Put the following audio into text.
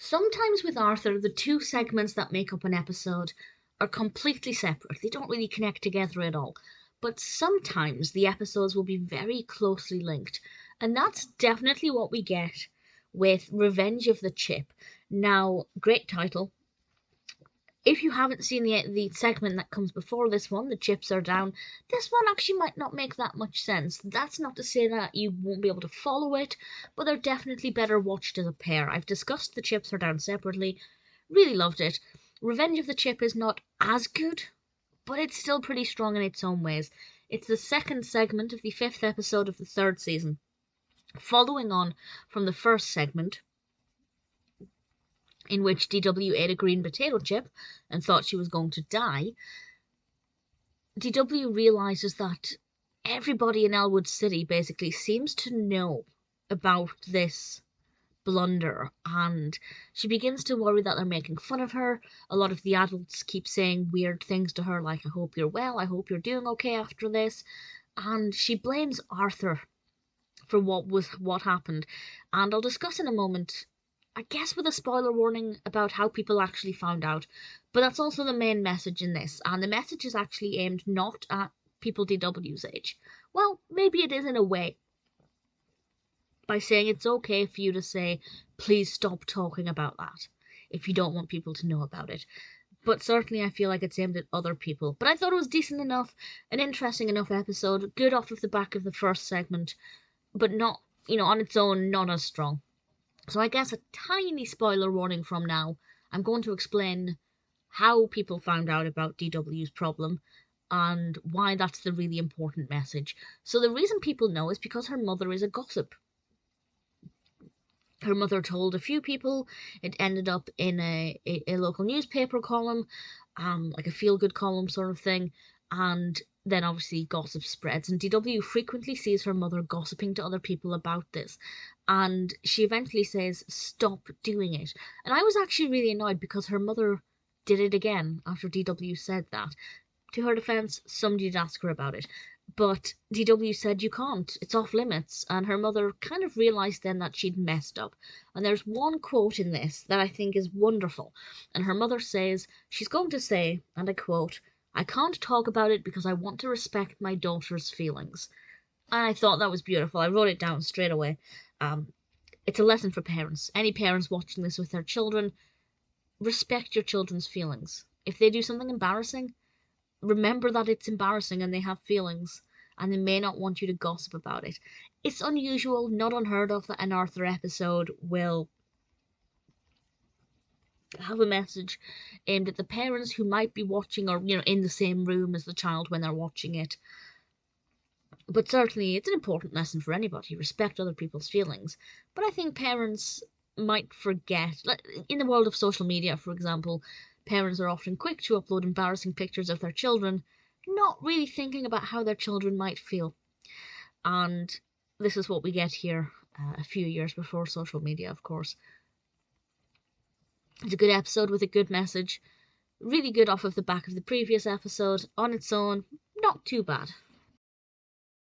Sometimes with Arthur, the two segments that make up an episode are completely separate. They don't really connect together at all. But sometimes the episodes will be very closely linked. And that's definitely what we get with Revenge of the Chip. Now, great title. If you haven't seen the segment that comes before this one, The Chips Are Down, this one actually might not make that much sense. That's not to say that you won't be able to follow it, but they're definitely better watched as a pair. I've discussed The Chips Are Down separately. Really loved it. Revenge of the Chip is not as good, but it's still pretty strong in its own ways. It's the second segment of the 5th episode of the 3rd season. Following on from the first segment, in which DW ate a green potato chip and thought she was going to die, DW realizes that everybody in Elwood City basically seems to know about this blunder, and she begins to worry that they're making fun of her. A lot of the adults keep saying weird things to her, like, I hope you're well, I hope you're doing okay after this, and she blames Arthur for what happened. And I'll discuss in a moment, I guess with a spoiler warning, about how people actually found out. But that's also the main message in this, and the message is actually aimed not at people DW's age. Well, maybe it is in a way, by saying it's okay for you to say, please stop talking about that, if you don't want people to know about it. But certainly I feel like it's aimed at other people. But I thought it was decent enough, an interesting enough episode, good off of the back of the first segment, but not, on its own, not as strong. So I guess a tiny spoiler warning from now. I'm going to explain how people found out about DW's problem and why that's the really important message. So the reason people know is because her mother is a gossip. Her mother told a few people. It ended up in a local newspaper column, like a feel-good column sort of thing, and then obviously gossip spreads, and DW frequently sees her mother gossiping to other people about this, and she eventually says, stop doing it. And I was actually really annoyed because her mother did it again after DW said that. To her defense, somebody did ask her about it, but DW said you can't, it's off limits, and her mother kind of realised then that she'd messed up. And there's one quote in this that I think is wonderful, and her mother says, she's going to say, and I quote, I can't talk about it because I want to respect my daughter's feelings. And I thought that was beautiful. I wrote it down straight away. It's a lesson for parents. Any parents watching this with their children, respect your children's feelings. If they do something embarrassing, remember that it's embarrassing and they have feelings, and they may not want you to gossip about it. It's unusual, not unheard of, that an Arthur episode will have a message aimed at the parents who might be watching, or in the same room as the child when they're watching it. But certainly it's an important lesson for anybody. Respect other people's feelings. But I think parents might forget, like in the world of social media, for example, parents are often quick to upload embarrassing pictures of their children, not really thinking about how their children might feel. And this is what we get here, a few years before social media, of course. It's a good episode with a good message. Really good off of the back of the previous episode. On its own, not too bad.